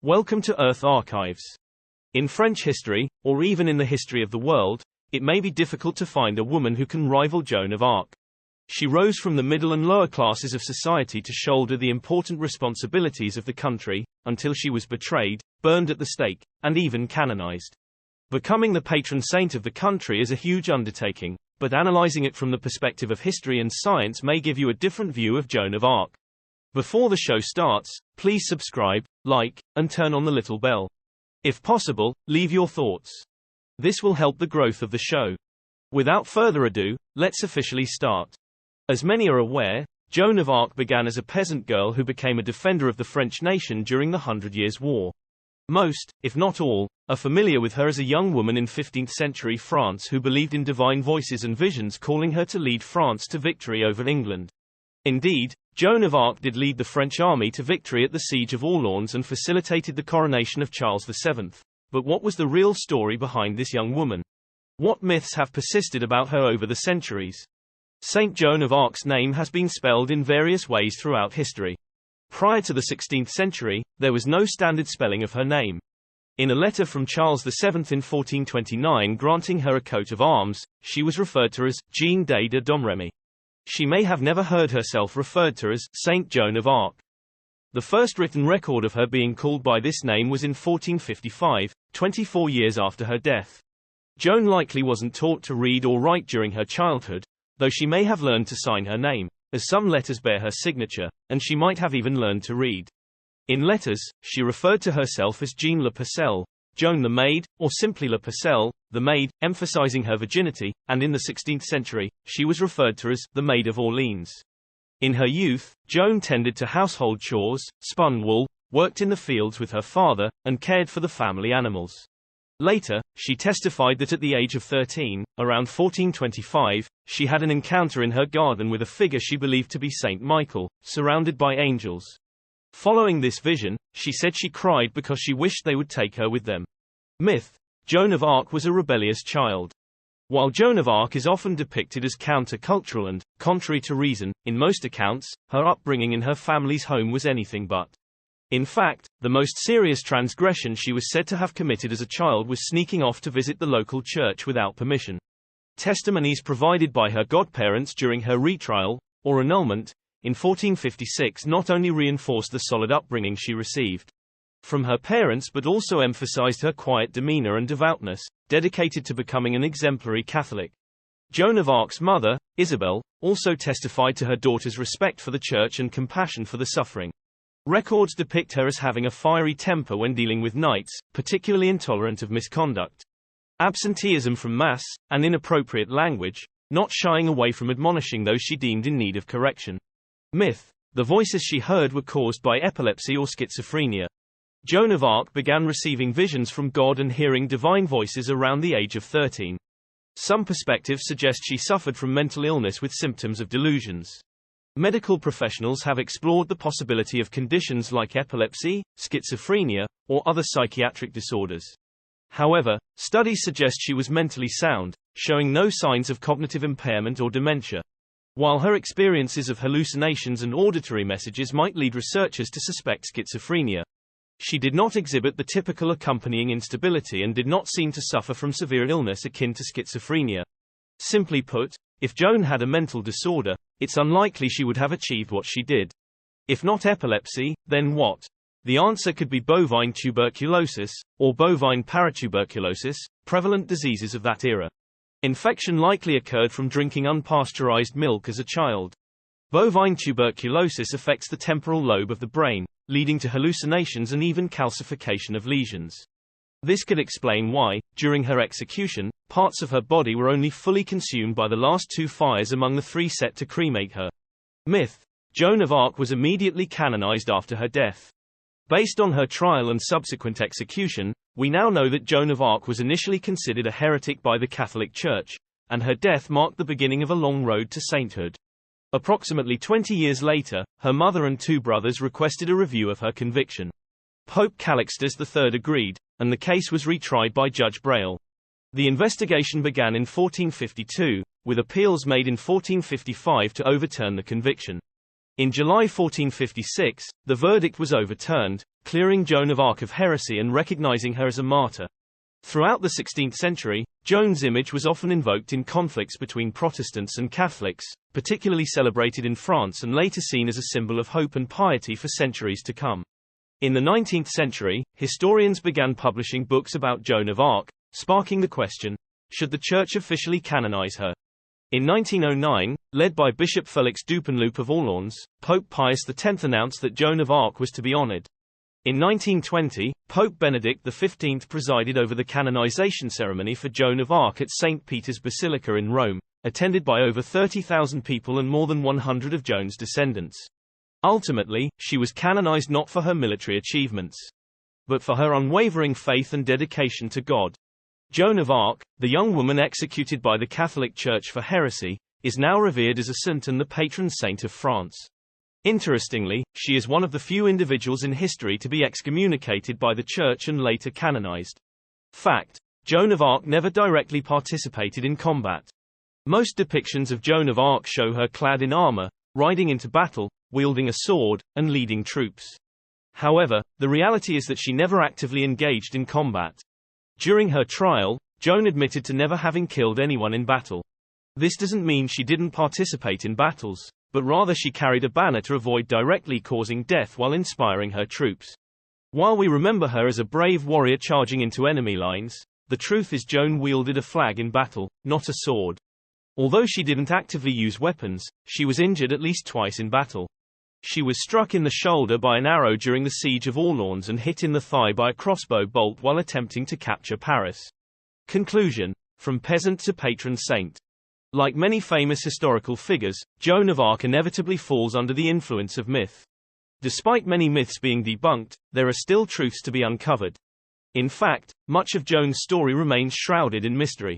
Welcome to Earth Archives. In French history, or even in the history of the world, it may be difficult to find a woman who can rival Joan of Arc. She rose from the middle and lower classes of society to shoulder the important responsibilities of the country, until she was betrayed, burned at the stake, and even canonized. Becoming the patron saint of the country is a huge undertaking, but analyzing it from the perspective of history and science may give you a different view of Joan of Arc. Before the show starts, please subscribe, like, and turn on the little bell. If possible, leave your thoughts. This will help the growth of the show. Without further ado, let's officially start. As many are aware, Joan of Arc began as a peasant girl who became a defender of the French nation during the 100 Years' War. Most, if not all, are familiar with her as a young woman in 15th-century France who believed in divine voices and visions calling her to lead France to victory over England. Indeed, Joan of Arc did lead the French army to victory at the Siege of Orléans and facilitated the coronation of Charles VII. But what was the real story behind this young woman? What myths have persisted about her over the centuries? Saint Joan of Arc's name has been spelled in various ways throughout history. Prior to the 16th century, there was no standard spelling of her name. In a letter from Charles VII in 1429 granting her a coat of arms, she was referred to as Jeanne de Domrémy. She may have never heard herself referred to as Saint Joan of Arc. The first written record of her being called by this name was in 1455, 24 years after her death. Joan likely wasn't taught to read or write during her childhood, though she may have learned to sign her name, as some letters bear her signature, and she might have even learned to read. In letters, she referred to herself as Jeanne la Pucelle, Joan the Maid, or simply La Pucelle, the Maid, emphasizing her virginity, and in the 16th century, she was referred to as the Maid of Orleans. In her youth, Joan tended to household chores, spun wool, worked in the fields with her father, and cared for the family animals. Later, she testified that at the age of 13, around 1425, she had an encounter in her garden with a figure she believed to be Saint Michael, surrounded by angels. Following this vision, she said she cried because she wished they would take her with them. Myth: Joan of Arc was a rebellious child. While Joan of Arc is often depicted as counter-cultural and, contrary to reason, in most accounts, her upbringing in her family's home was anything but. In fact, the most serious transgression she was said to have committed as a child was sneaking off to visit the local church without permission. Testimonies provided by her godparents during her retrial, or annulment, in 1456 not only reinforced the solid upbringing she received from her parents but also emphasized her quiet demeanor and devoutness, dedicated to becoming an exemplary Catholic. Joan of Arc's mother, Isabel, also testified to her daughter's respect for the church and compassion for the suffering. Records depict her as having a fiery temper when dealing with knights, particularly intolerant of misconduct, absenteeism from Mass, and inappropriate language, not shying away from admonishing those she deemed in need of correction. Myth: the voices she heard were caused by epilepsy or schizophrenia. Joan of Arc began receiving visions from God and hearing divine voices around the age of 13. Some perspectives suggest she suffered from mental illness with symptoms of delusions. Medical professionals have explored the possibility of conditions like epilepsy, schizophrenia, or other psychiatric disorders. However, studies suggest she was mentally sound, showing no signs of cognitive impairment or dementia. While her experiences of hallucinations and auditory messages might lead researchers to suspect schizophrenia, she did not exhibit the typical accompanying instability and did not seem to suffer from severe illness akin to schizophrenia. Simply put, if Joan had a mental disorder, it's unlikely she would have achieved what she did. If not epilepsy, then what? The answer could be bovine tuberculosis, or bovine paratuberculosis, prevalent diseases of that era. Infection likely occurred from drinking unpasteurized milk as a child. Bovine tuberculosis affects the temporal lobe of the brain, leading to hallucinations and even calcification of lesions. This could explain why, during her execution, parts of her body were only fully consumed by the last two fires among the three set to cremate her. Myth: Joan of Arc was immediately canonized after her death. Based on her trial and subsequent execution, we now know that Joan of Arc was initially considered a heretic by the Catholic Church, and her death marked the beginning of a long road to sainthood. Approximately 20 years later, her mother and two brothers requested a review of her conviction. Pope Calixtus III agreed, and the case was retried by Judge Braille. The investigation began in 1452, with appeals made in 1455 to overturn the conviction. In July 1456, the verdict was overturned, clearing Joan of Arc of heresy and recognizing her as a martyr. Throughout the 16th century, Joan's image was often invoked in conflicts between Protestants and Catholics, particularly celebrated in France and later seen as a symbol of hope and piety for centuries to come. In the 19th century, historians began publishing books about Joan of Arc, sparking the question, should the Church officially canonize her? In 1909, led by Bishop Felix Dupanloup of Orléans, Pope Pius X announced that Joan of Arc was to be honored. In 1920, Pope Benedict XV presided over the canonization ceremony for Joan of Arc at St. Peter's Basilica in Rome, attended by over 30,000 people and more than 100 of Joan's descendants. Ultimately, she was canonized not for her military achievements, but for her unwavering faith and dedication to God. Joan of Arc, the young woman executed by the Catholic Church for heresy, is now revered as a saint and the patron saint of France. Interestingly, she is one of the few individuals in history to be excommunicated by the Church and later canonized. Fact: Joan of Arc never directly participated in combat. Most depictions of Joan of Arc show her clad in armor, riding into battle, wielding a sword, and leading troops. However, the reality is that she never actively engaged in combat. During her trial, Joan admitted to never having killed anyone in battle. This doesn't mean she didn't participate in battles, but rather she carried a banner to avoid directly causing death while inspiring her troops. While we remember her as a brave warrior charging into enemy lines, the truth is Joan wielded a flag in battle, not a sword. Although she didn't actively use weapons, she was injured at least twice in battle. She was struck in the shoulder by an arrow during the Siege of Orléans and hit in the thigh by a crossbow bolt while attempting to capture Paris. Conclusion: from peasant to patron saint. Like many famous historical figures, Joan of Arc inevitably falls under the influence of myth. Despite many myths being debunked, there are still truths to be uncovered. In fact, much of Joan's story remains shrouded in mystery.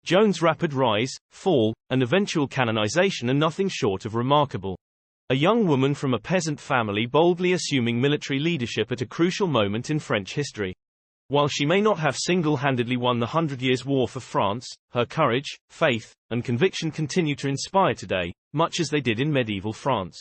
Joan's rapid rise, fall, and eventual canonization are nothing short of remarkable. A young woman from a peasant family boldly assuming military leadership at a crucial moment in French history. While she may not have single-handedly won the 100 Years' War for France, her courage, faith, and conviction continue to inspire today, much as they did in medieval France.